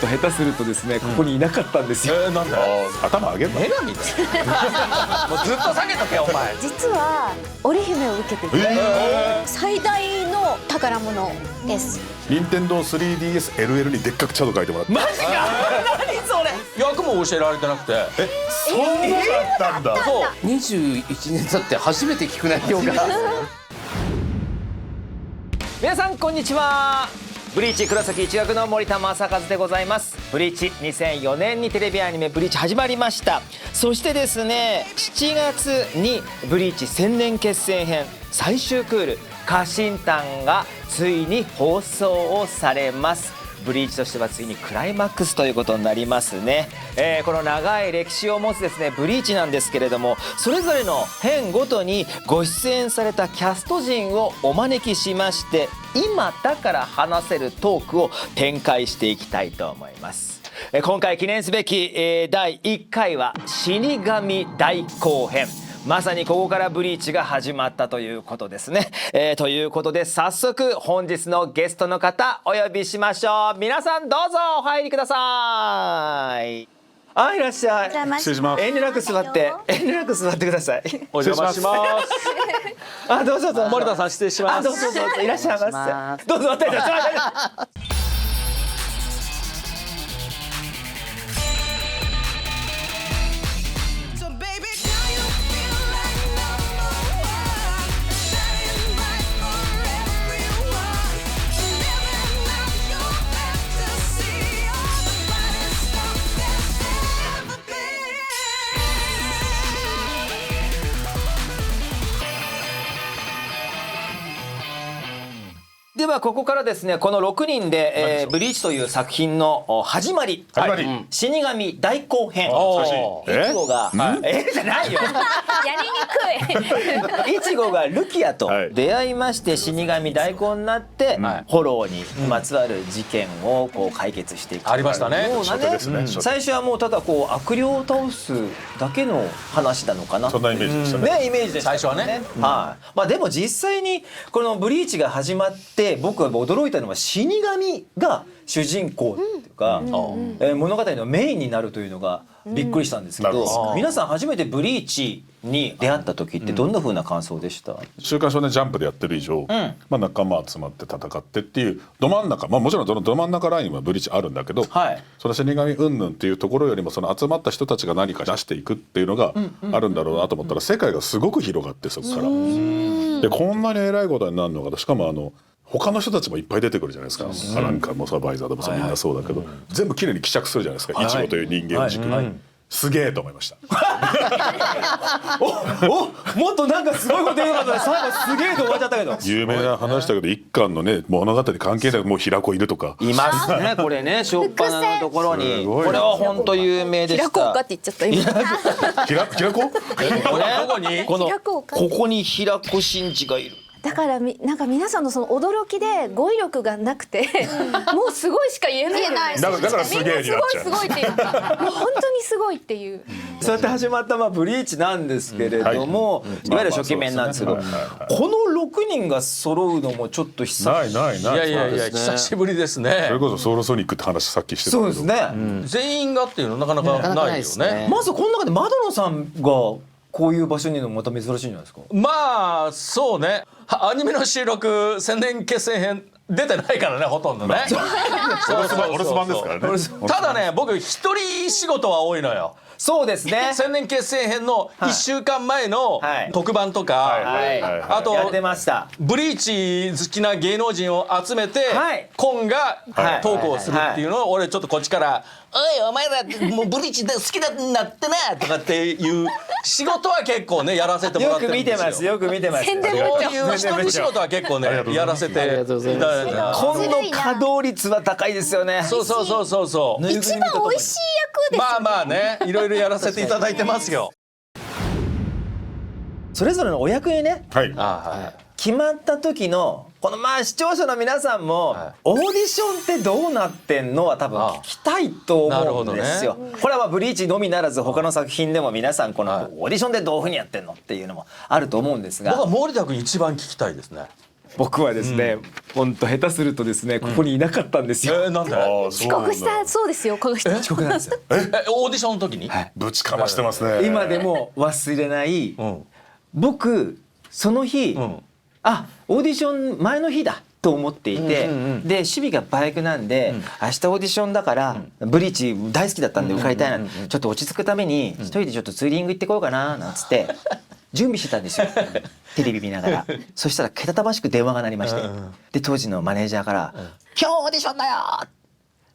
と下手するとですね、ここにいなかったんですよ。なんだ頭上げんの。女神だよもうずっと下げとけよお前。実は織姫を受けていて、最大の宝物です。任天堂 3DS LL にでっかくチャド書いてもらって。マジか。何それ。役も教えられてなくて。そんなだったんだ。そう21年経って初めて聞く内容が皆さんこんにちは。ブリーチ黒崎一学の森田正和でございます。ブリーチ2004年にテレビアニメブリーチ始まりました。そしてですね、7月にブリーチ千年決戦編最終クール家臣団がついに放送をされます。ブリーチとしてはついにクライマックスということになりますね。この長い歴史を持つですねブリーチなんですけれども、それぞれの編ごとにご出演されたキャスト陣をお招きしまして、今だから話せるトークを展開していきたいと思います。今回記念すべき、第1回は死神大後編。まさにここからブリーチが始まったということですね。ということで早速本日のゲストの方お呼びしましょう。皆さんどうぞお入りください。あ、いらっしゃい。失礼します。遠慮なく座って、遠慮なく座ってください。お邪魔します。あ、どうぞどうぞ。森田さん失礼します。あ、どうぞどうぞいらっしゃいませ。どうぞお手伝いします。ではここからですね、この6人で、ブリーチという作品の始まり、死神大後編。いちごが、じゃないよ。やりにくい。いちごがルキアと出会いまして、死神大根になって、ホローにまつわる事件をこう解決していく。ありましたね。最初はもうただこう悪霊を倒すだけの話なのかな。そんなイメージでしたね。イメージでしたね。最初はね。はい。まあでも実際にこのブリーチが始まって僕が驚いたのは死神が主人公っていうか、物語のメインになるというのがびっくりしたんですけど、皆さん初めてブリーチに出会った時ってどんな風な感想でした？週刊少年ジャンプでやってる以上、まあ仲間集まって戦ってっていうど真ん中、まあもちろんそのど真ん中ラインはブリーチあるんだけど、その死神云々っていうところよりもその集まった人たちが何か出していくっていうのがあるんだろうなと思ったら、世界がすごく広がって、そこからでこんなに偉いことになるのかと。しかも他の人たちもいっぱい出てくるじゃないですか。アランカもさ、バイザーでもさ、みんなそうだけど、全部きれいに希釈するじゃないですか、イチゴという人間を軸に。すげえと思いました。もっとなんかすごいこと言うのかと最後すげえと終わっちゃったけど。有名な話だけど、一巻のね物語関係者がもう平子いるとかいますね。これね、初っ端のところにこれは本当有名でした。平子かって言っちゃった今。平子ここに平子真嗣がいる。だからなんか皆さんのその驚きで語彙力がなくてもうすごいしか言えない。だからすげえになっちゃう。すごいっていうか、もう本当にすごいっていう。そうやって始まったブリーチなんですけれども、いわゆる初期面なんですけど、この6人が揃うのもちょっと久しぶり。いや久しぶりですね。それこそソウルソニックって話さっきしてたけど、そうですね。全員がっていうのなかなかないよね。まずこの中で窓野さんがこういう場所にいるのもまた珍しいんじゃないですか。まあそうね。アニメの収録千年決戦編出てないからね、ほとんどね。お留守番ですからね。ただね、僕一人仕事は多いのよ。そうですね。千年決戦編の1週間前の特番とか、あとブリーチ好きな芸能人を集めてコンがトークをするっていうのを俺ちょっとこっちから「おいお前らもうブリーチ好きだなってな」とかっていう仕事は結構ねやらせてもらってるんですよ。よく見てます。宣伝こういう一人仕事は結構ねやらせていただいて。この稼働率は高いですよね。そう。一番美味しい役ですよ。まあね、いろいろやらせていただいてますよ。それぞれのお役にね、はい、決まった時のこの視聴者の皆さんもオーディションってどうなってんのは多分聞きたいと思うんですよ。これはブリーチのみならず他の作品でも皆さんこのオーディションでどういうふうにやってんのっていうのもあると思うんですが、僕は森田君一番聞きたいですね。僕はですね、本当下手するとですね、ここにいなかったんですよ。なんで遅刻したそうですよこの人。遅刻なんですよ。オーディションの時に、ぶちかましてますね。今でも忘れない。僕その日、オーディション前の日だと思っていて、で守備がバイクなんで、明日オーディションだから、ブリーチ大好きだったんで受かりたいな、ちょっと落ち着くために一人でちょっとツーリング行ってこようかななんつって準備してたんですよテレビ見ながら。そしたらけたたましく電話が鳴りまして、で当時のマネージャーから「今日オーディションだよ!」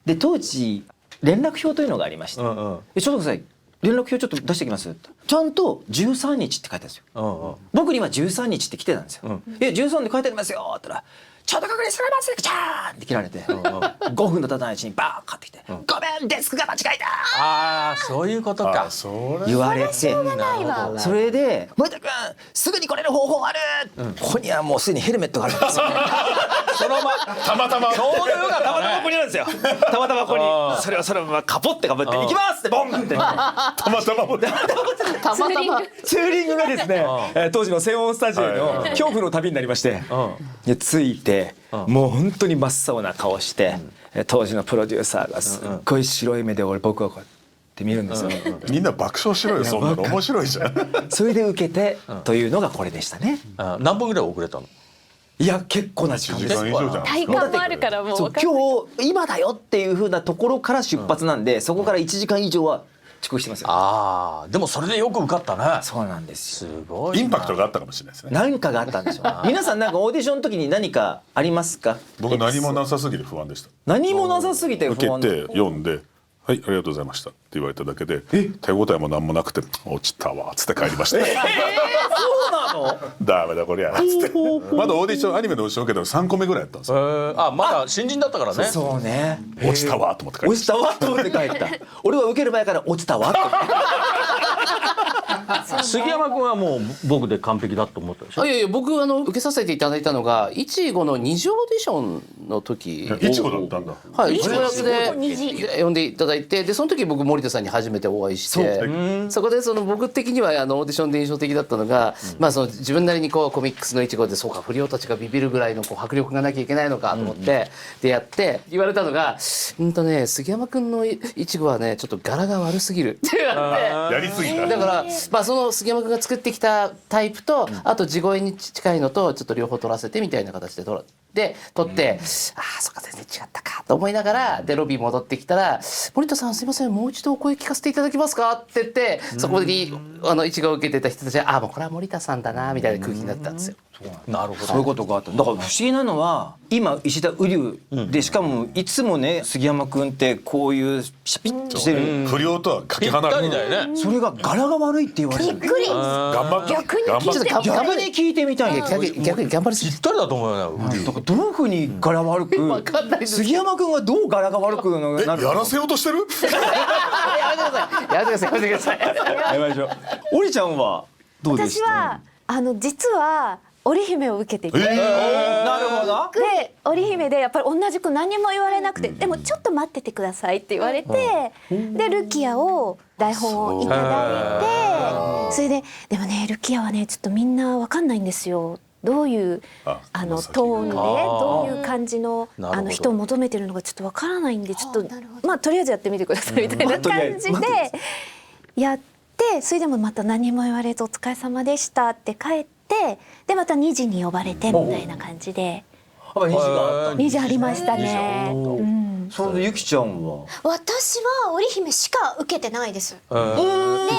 で当時連絡表というのがありまして「ちょっとください連絡表ちょっと出してきます」ちゃんと13日って書いてあるんですよ。僕には13日って来てたんですよ。いや13で書いてありますよって言ったら「ちょっと確認してくれますじゃーん!」って切られて5分の経たないうちにバーンかってきて「ごめんデスクが間違えた!」ああそういうことか。言われて、それで「森田君すぐに来れる方法ある!」ここにはもうすでにヘルメットがあるんですよね。そのまたまたまちょうどよかったたまたまここにあるんですよ。たまたまここにそれをそのままカポってかぶって「行きます!」ってボンってたまたまたまたまツーリングがですね、当時のセオンスタジオの恐怖の旅になりまして、で着いてもう本当に真っ青な顔して、当時のプロデューサーがすっごい白い目で僕はこうやって見るんですよ。みんな爆笑しろよ、そんなの面白いじゃん。それで受けてというのがこれでしたね。何分ぐらい遅れたの？いや結構な時間1です。時間以上じゃん。体感もあるからもうそう今日今だよっていう風なところから出発なんで、そこから1時間以上は遅刻してますよ。ああでもそれでよく受かったね。そうなんですよ。すごいな。インパクトがあったかもしれないですね。何かがあったんでしょう。皆さんなんかオーディションの時に何かありますか？僕何もなさすぎて不安でした。何もなさすぎて不安。受けて読んで「はいありがとうございました」って言われただけで手応えも何もなくて「落ちたわ」っつって帰りました。そうなの？ダメだこりゃっつってまだオーディションアニメのオーディション受けたの3個目ぐらいやったんですよ。まだ新人だったからね。そうね。落ちたわと思って帰りま落ちたわと思って帰った。俺は受ける前から落ちたわと。杉山君はもう僕で完璧だと思ったでしょ。いやいや僕受けさせていただいたのがいちごの二次オーディションの時いちごだったんだ。はい大学で呼んでいただいて、でその時僕森田さんに初めてお会いして、そこで僕的にはオーディションで印象的だったのが、その自分なりにコミックスのいちごでそうか不良たちがビビるぐらいの迫力がなきゃいけないのかと思ってでやって言われたのが杉山君のいちごはねちょっと柄が悪すぎるって言われて、やりすぎた。だからその杉山君が作ってきたタイプと、あと地声に近いのとちょっと両方取らせてみたいな形で取って、ああそっか全然違ったかと思いながらでロビー戻ってきたら「森田さんすいませんもう一度お声聞かせていただけますか?」って言って、そこにいちごを受けてた人たちは「もうこれは森田さんだな」みたいな空気になったんですよ。なるほど。そういうことがあった。だから不思議なのは今石田瓜生でしかもいつもね杉山君ってこういうシャピッとしてる。不良とはかけ離れぴったりだよね。それが柄が悪いって言われてる。びっくり。頑張って逆に頑張って逆に聞いてみたい。逆に頑張りすぎぴったりだと思うよね。だからどういう風に柄悪くわかんないです杉山君はどう柄が悪くなるやらせようとしてる？やめてくださいやめてくださいやめましょう。オリちゃんはどうでし私は実は織姫を受けていて、なるほど。で織姫でやっぱり同じく何も言われなくて、でもちょっと待っててくださいって言われて、でルキアを台本をいただいて、それででもねルキアはねちょっとみんなわかんないんですよ。どういうトーンでどういう感じの人を求めてるのかちょっとわからないんで、ちょっととりあえずやってみてくださいみたいな感じでやって、それでもまた何も言われずお疲れ様でしたって帰って、でまた2時に呼ばれてみたいな感じで。2時ありましたね。それでゆきちゃんは？私は織姫しか受けてないです。ぴっ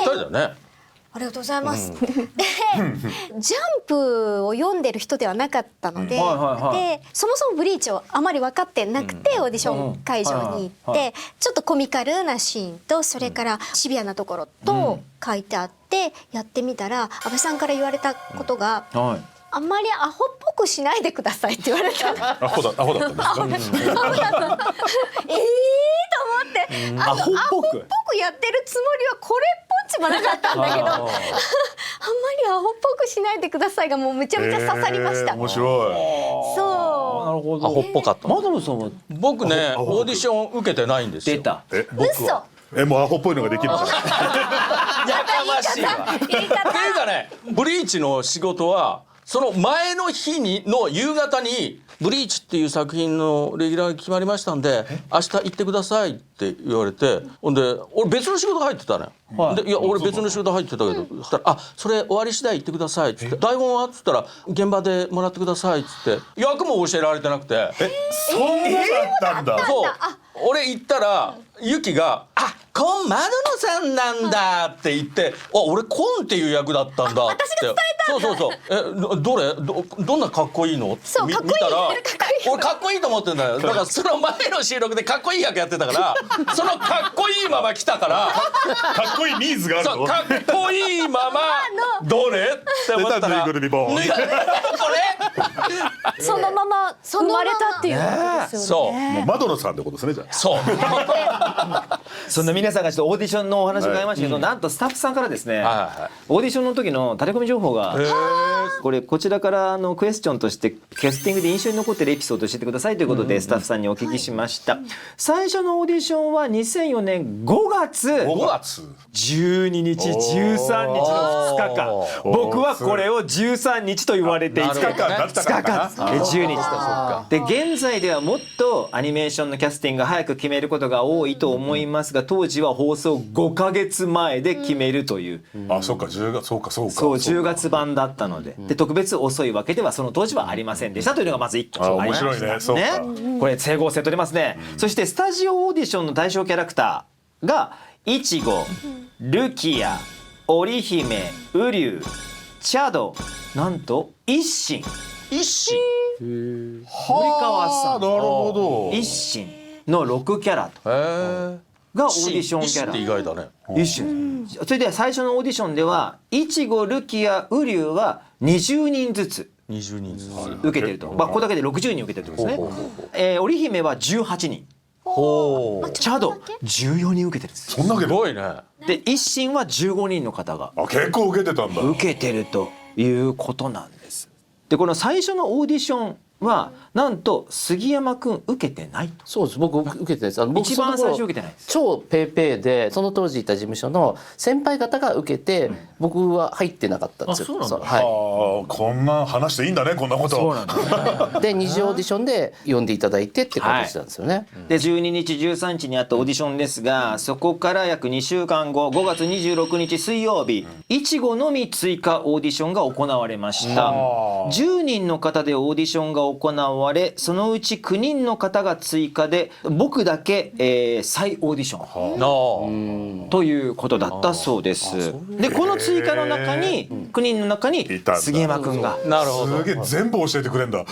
たりだね。ありがとうございます。で、ジャンプを読んでる人ではなかったので、でそもそもブリーチをあまり分かってなくてオーディション会場に行って、ちょっとコミカルなシーンとそれからシビアなところと書いてあってやってみたら、安倍さんから言われたことが、あんまりアホっぽくしないでくださいって言われた。アホだったんですか？と思って、アホっぽくやってるつもりはこれっぽっちもなかったんだけど、あんまりアホっぽくしないでくださいがもうめちゃめちゃ刺さりました。面白い。そう。なるほど。アホっぽかった。マドロさんは僕ねオーディション受けてないんですよ。出た。嘘。もうアホっぽいのができるから。やかましいわ。っていうかねブリーチの仕事はその前の日の夕方に「ブリーチっていう作品のレギュラーが決まりましたんで明日行ってください」って言われて、ほんで俺別の仕事入ってたね、でいや俺別の仕事入ってたけど、そしたら「あそれ終わり次第行ってください」っつって「台本は?」っつったら「現場でもらってください」っつって役も教えられてなくて、そんなだったんだ。そう俺行ったらユキが「あコンマドノさんなんだ」って言って「あ俺コンっていう役だったんだ」ってそうそうそう「どんなかっこいいの?」って見たら俺かっこいいと思ってんだよ。だからその前の収録でかっこいい役やってたからそのかっこいいまま来たからかっこいいニーズがあるの。そうかっこいいままどれって思ったらぬいぐるみボーン。これそのまま生まれたっていうことですよね。もうマドロさんってことですねじゃあ。そうそんな皆さんがちょっとオーディションのお話伺いましたけど、なんとスタッフさんからですね、オーディションの時のタレコミ情報が、こちらからクエスチョンとしてキャスティングで印象に残っているエピソードを教えてくださいということでスタッフさんにお聞きしました。最初のオーディションは2004年5月12日13日の2日間、僕はこれを13日と言われて5日間だったから10日で、現在ではもっとアニメーションのキャスティングが早く決めることが多いと思いますが、当時は放送5ヶ月前で決めるという、あそうか10月そうか10月版だったので、特別遅いわけではその当時はありませんでしたというのがまず1個ありました。面白いね。そうか。これ整合性取れますね。そしてスタジオオーディションの対象キャラクターがイチゴ、ルキア、織姫、ウリュウ、チャド、なんと一心森川さん、なるほど。一心の6キャラとがオーディションキャラ。って意外だね。一心。それで最初のオーディションではイチゴ、ルキア、ウリュウは20人ずつ20人ずつ受けてると、ここだけで60人受けてるってことですね。織姫は18人、チャド14人受けてるんです。そんなわけすごいね。で一心は15人の方が結構受けてたんだ。受けてるということなんです。でこの最初のオーディションはなんと杉山くん受けてないと。そうです、僕受けてないです。僕一番最初受けてないです。超ペーペーでその当時いた事務所の先輩方が受けて、僕は入ってなかったんですよ。こんな話していいんだね、こんなこと。そうなんです。で二次オーディションで呼んでいただいてって形なんですよね。で12日13日にあったオーディションですが、そこから約2週間後5月26日水曜日、いちごのみ追加オーディションが行われました。10人の方でオーディションが行われ、そのうち9人の方が追加で、僕だけ、再オーディションということだったそうです。でこの追加の中に9人の中に杉山くんが。なるほど。すげえ全部教えてくれんだ。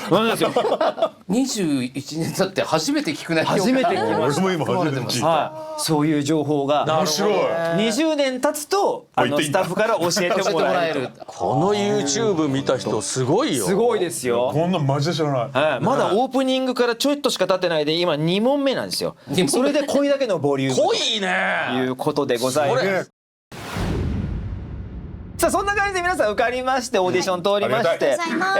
21年経って初めて聞く内容。初めて聞きました。俺も今初めて聞いた。そういう情報が面白い。20年経つとスタッフから教えてもらえる。この YouTube 見た人すごいよ。すごいですよ。こんなんマジで知らない。まだオープニングからちょっとしか経ってないで今2問目なんですよ。それでこれだけのボリューム濃いね。ということでございます。さあそんな感じで皆さん受かりましてオーディション通りまして、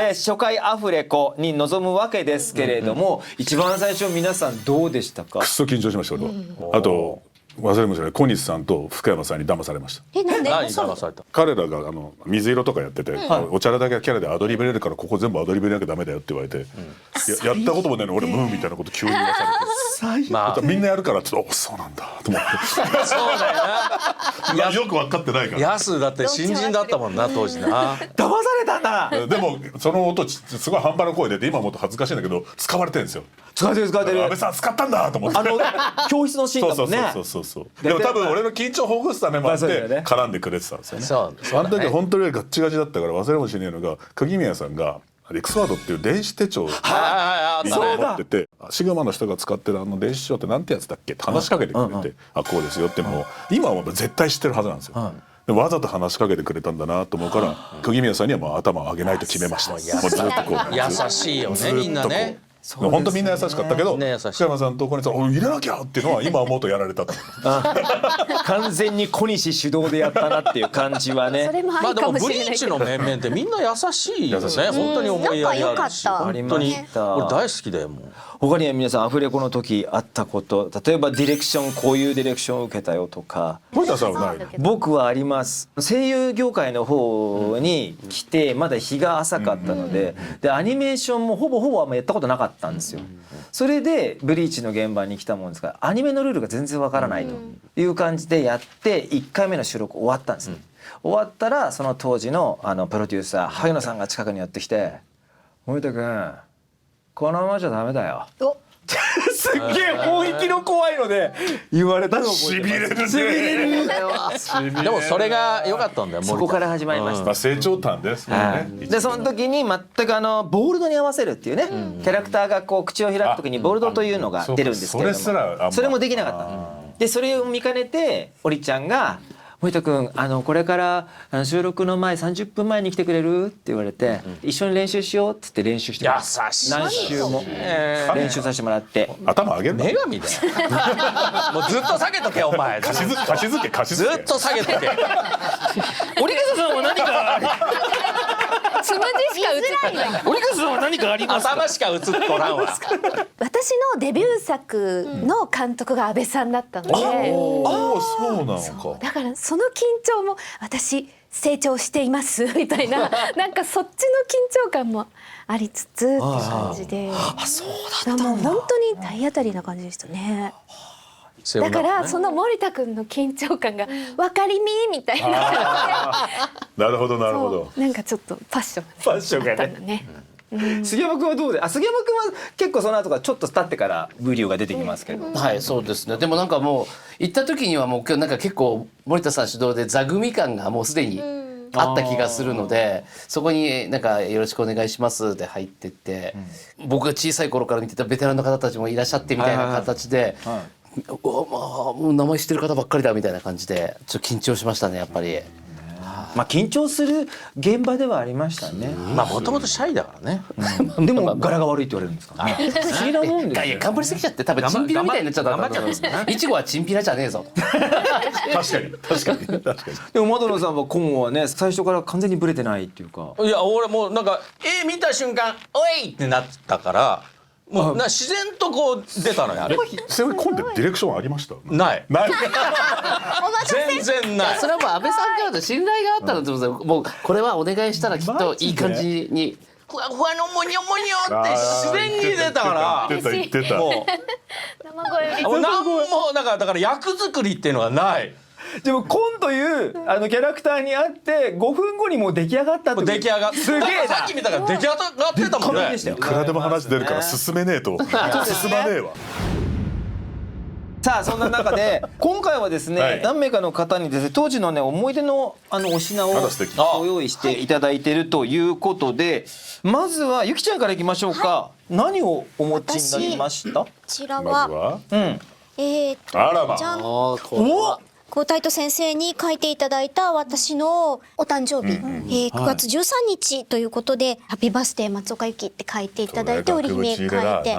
初回アフレコに臨むわけですけれども、一番最初皆さんどうでしたか？くっそ緊張しました俺は。あと忘れもしない小西さんと福山さんに騙されました。なんで？何騙された？彼らが水色とかやってて、おちゃらだけはキャラでアドリブ入れるからここ全部アドリブ入れなきゃダメだよって言われて、やったこともないのに俺ムーみたいなこと急に言わされて、まあみんなやるからちょっとそうなんだと思ってそうだよな。よく分かってないから。ヤスだって新人だったもんな当時な。騙されたんだ。でもその音すごい半端な声出て今もっと恥ずかしいんだけど使われてるんですよ。使ってる使ってる。安倍さん使ったんだと思って。教室のシーンだもんね。そう。でも多分俺の緊張をほぐすためもあって絡んでくれてたんですよね。あの時本当にガッチガチだったから忘れもしねえのが釘宮さんがXワードっていう電子手帳をみんな持ってて、シグマの人が使ってる電子手帳ってなんてやつだっけって話しかけてくれて、こうですよってもう今は絶対知ってるはずなんですよ。でわざと話しかけてくれたんだなと思うから釘宮さんにはもう頭を上げないと決めました。もうずっとこう優しいよねみんなね。本当みんな優しかったけど、福山さんと小西さん入れなきゃっていうのは今思うとやられたと。完全に小西主導でやったなっていう感じはね。まあでもブリーチの面々ってみんな優しいよね。本当に思いやりあるし、本当に俺大好きだよもう。他には皆さんアフレコの時あったこと、例えばディレクションこういうディレクションを受けたよとか。森田さんはない？僕はあります。声優業界の方に来てまだ日が浅かったので、アニメーションもほぼあんまやったことなかったんですよ。それでブリーチの現場に来たもんですから、アニメのルールが全然わからないという感じでやって1回目の収録終わったんです。終わったらその当時のプロデューサー萩野さんが近くにやってきて「森田君このままじゃダメだよ」すっげえ本気の怖いので言われたのを覚えてます。しびれる。でもそれが良かったんだよ。そこから始まりました。成長端ですもんね。でその時に全くボールドに合わせるっていうね、キャラクターがこう口を開く時にボールドというのが出るんですけれども、それもできなかった。でそれを見かねてオリちゃんが森田君これから収録の前30分前に来てくれるって言われて、一緒に練習しようって言って練習して優しい。何週も練習させてもらって、頭上げるの？女神だよ。もうずっと下げとけお前。貸し付けずっと下げとけ。折笠さんは何かつむじしか映ってない。折笠さんは何かありますか？頭しか映っとらんわ。私のデビュー作の監督が安倍さんだったので、そうなのか。だからその緊張も私成長していますみたいななんかそっちの緊張感もありつつって感じで、そうだったんだ。もう本当に体当たりな感じでしたね。だからその森田君の緊張感が分かりみみたいななるほどなるほど。なんかちょっとパッションがね。杉山君はどうで？杉山君は結構その後からちょっと経ってからブリューが出てきますけど。はいそうですね。でもなんかもう行った時にはもうなんか結構森田さん主導で座組感がもうすでにあった気がするので、そこになんかよろしくお願いしますで入ってって、僕が小さい頃から見てたベテランの方たちもいらっしゃってみたいな形で、もう名前知ってる方ばっかりだみたいな感じでちょっと緊張しましたねやっぱり。緊張する現場ではありましたね。もともとシャイだからね。でも柄が悪いって言われるんですか？不思議なもんですよ。頑張りすぎちゃって多分チンピラみたいになっちゃったんだと思うんですね。いちごはチンピラじゃねえぞ。確かに。でも窓野さんは今後はね最初から完全にブレてないっていうか。いや俺もうなんか見た瞬間おいってなったから。もう自然とこう出たのよあれ。それ今度ディレクションありました？ない。ない。全然ない。それはもう安倍さんからの信頼があったのと思うんですよ。もうこれはお願いしたらきっといい感じにふわふわのモニョモニョって自然に出たから。言ってた。もうなんもなんかだから役作りっていうのがない。でもコンというキャラクターにあって5分後にもう出来上がったって。出来上がっすげえな。さっき見たから出来上がってたもんね。いくらでも話出るから進めねえと進まねえわ。さあそんな中で今回はですね、何名かの方にですね当時のね思い出のお品をご用意していただいているということで、まずはゆきちゃんからいきましょうか。何をお持ちになりました？こちらはあらま。じゃん。コウタイト先生に書いていただいた私のお誕生日、9月13日ということで「ハッピーバースデー松岡由紀」って書いていただいて織姫書いて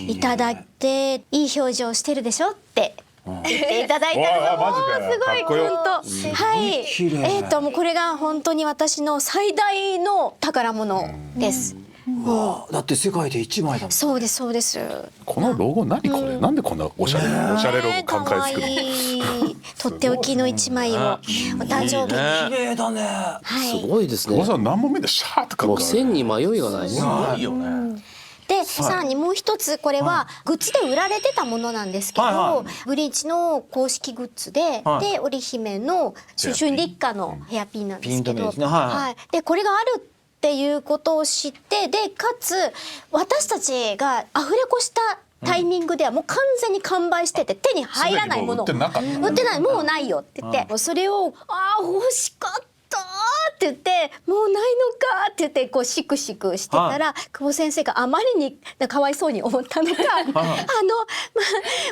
いただいて「いい表情してるでしょ」って言っていただいたのがもうすごい本当はいもうこれが本当に私の最大の宝物です。だって世界で1枚だもん。そうですそうです。このロゴ何これ？なんでこんなおしゃれロゴ考えつくの？とっておきの1枚をお誕生日綺麗だね。すごいですね。何問目でシャーって書く。もう線に迷いがない。すごいよね。でさらにもう一つこれはグッズで売られてたものなんですけど、ブリーチの公式グッズで織姫のシュシュン立花のヘアピンなんですけど、でこれがあるっていうことを知って、でかつ私たちがアフレコしたタイミングではもう完全に完売してて手に入らないもの、売ってない、もうないよって言って、それを欲しかったって言って、もうないのかって言ってこうシクシクしてたら、久保先生があまりにかわいそうに思ったのか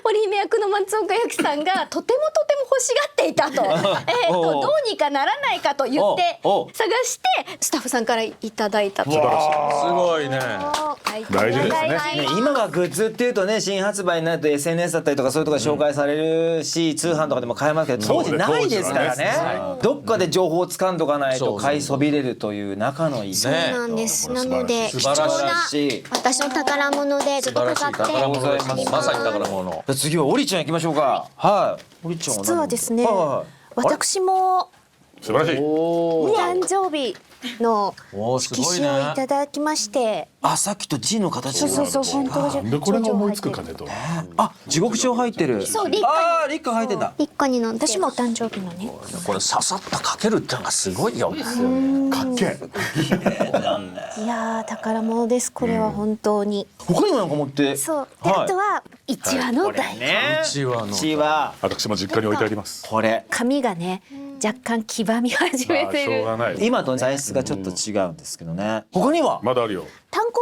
織姫役の松岡由紀さんがとても欲しがっていたとどうにかならないかと言って探してスタッフさんからいただいたと。すごいね。大事ですね。今はグッズっていうとね、新発売になると SNS だったりとかそういうところで紹介されるし、通販とかでも買えますけど、当時ないですからね。どっかで情報を掴んどかないと買いそびれるという仲のいい。そうなんです。なので貴素晴ら重なしい私の宝物でちょっと飾って宝物です。もうまさに宝物。次はオリちゃん行きましょうか。はい。オリちゃんは何実はですね、はい私も素晴らしい。誕生日の色紙をいただきまして、あ、さっきと字の形そうそうそう、本当なんでこれが思いつくかねと。あ、地獄章入ってる。そう、立夏あー、立夏入ってんだ。一家にの私もお誕生日のね。これささっとかけるってのがすごいよ。かっけいやー宝物です。これは本当に。他にもなんか持って。そう。で、あとは一話の台本。一話の1話。私も実家に置いてあります。これ。紙がね、若干黄ばみ始めてる。しょうがない。今と材質がちょっと違うんですけどね。他には。まだあるよ。単行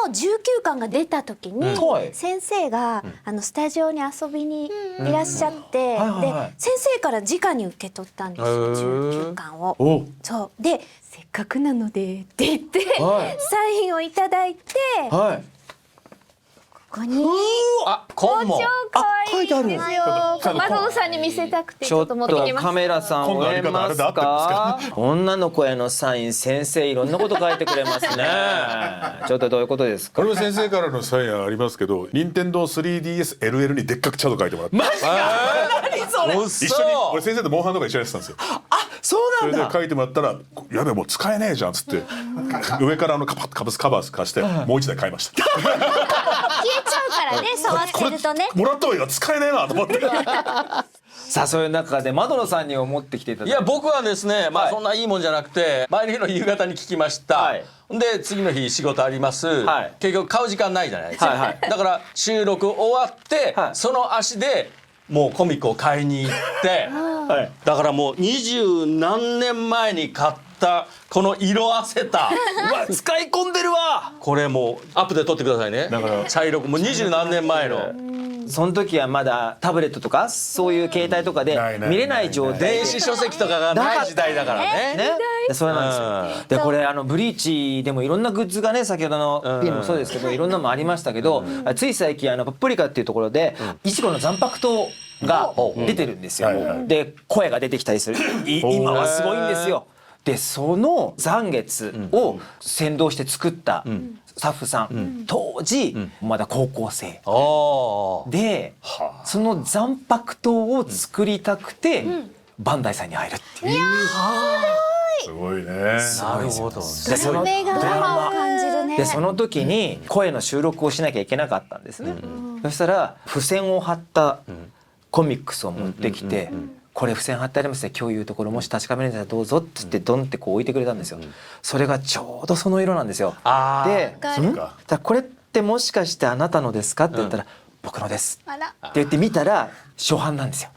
本の19巻が出た時に、はい先生がスタジオに遊びにいらっしゃって、はいはいはいで先生から直に受け取ったんです19巻を。お、そうでせっかくなのでって言って、はいサインをいただいて、はい。ここにあ、コンも。可愛いんですよ。ちょっとマゾンさんに見せたくてちょっちょっと持ってきました。とカメラさん追えますか。女の子へのサイン、先生いろんなこと書いてくれますね。ちょっとどういうことですか。これも先生からのサインありますけど、任天堂 3DS LL にでっかくチャド書いてもらって、マジか。何それ。一緒に俺先生とモンハンとか一緒にやってたんですよ。そうそれでなんだ。書いてもらったら、やべえもう使えねえじゃんっつって上からカバー貸してもう一台買いました。消えちゃうからね、触ってるとね。もらった方がいいが使えねえなと思って。さあ、そういう中で窓野さんにも持ってきていただいて。いや僕はですね、まあそんないいもんじゃなくて、前の日の夕方に聞きました。はいで次の日仕事あります。はい結局買う時間ないじゃないですか。はいはいだから収録終わって、はいその足でもうコミックを買いに行って、はい。だからもう20何年前に買ったこの色あせたうわ、使い込んでるわ。これもうアップで撮ってくださいね。だから茶色くもう20何年前の。その時はまだタブレットとかそういう携帯とかで見れない状態で電子書籍とかがない時代だからね。ね、でそれなんですよ。でこれブリーチでもいろんなグッズがね、先ほどのピンもそうですけどいろんなのもありましたけど、つい最近パプリカっていうところでいちごの残白糖が出てるんですよ。で声が出てきたりする。今はすごいんですよ。でその残月を先導して作ったスタッフさん、当時まだ高校生で、その残白糖を作りたくてバンダイさんに会えるっていう。すごいね。なるほど。でそのドラマを感じるね。でその時に声の収録をしなきゃいけなかったんですね。そしたら付箋を貼ったコミックスを持ってきて、これ付箋貼ってありますね、今日いうところもし確かめるんだったらどうぞって言ってドンってこう置いてくれたんですよ。それがちょうどその色なんですよ。で、だこれってもしかしてあなたのですかって言ったら、僕のですって言って見たら初版なんですよ。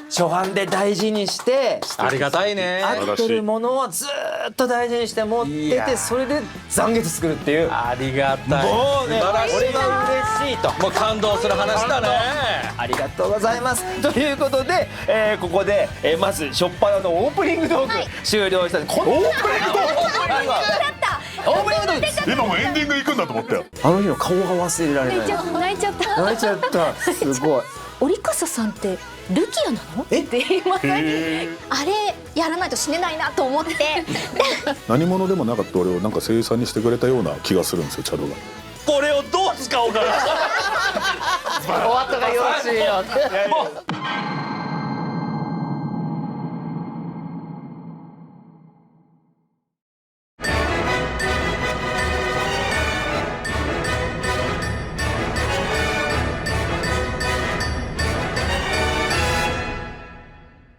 初版で大事にしてありがたいね。合ってるものをずっと大事にして持ってて、それで残月作るっていう。ありがたい。もうね、素晴らしい。俺は嬉しいと。もう感動する話だね。ありがとうございます。ということで、ここで、まず初っ端のオープニングトーク終了したんで、このオープニングトークオープニングトークです。今もうエンディング行くんだと思ったよ。あの日の顔が忘れられない。泣いちゃった。泣いちゃった。すごい。折笠さんってルキアなの？って言いません。あれやらないと死ねないなと思って。何者でもなかった俺をなんか生産にしてくれたような気がするんですよ、チャドが。これをどう使おうかな。終わったがよろしいよ。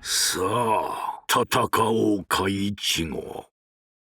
さあ、戦おうか、イチゴ。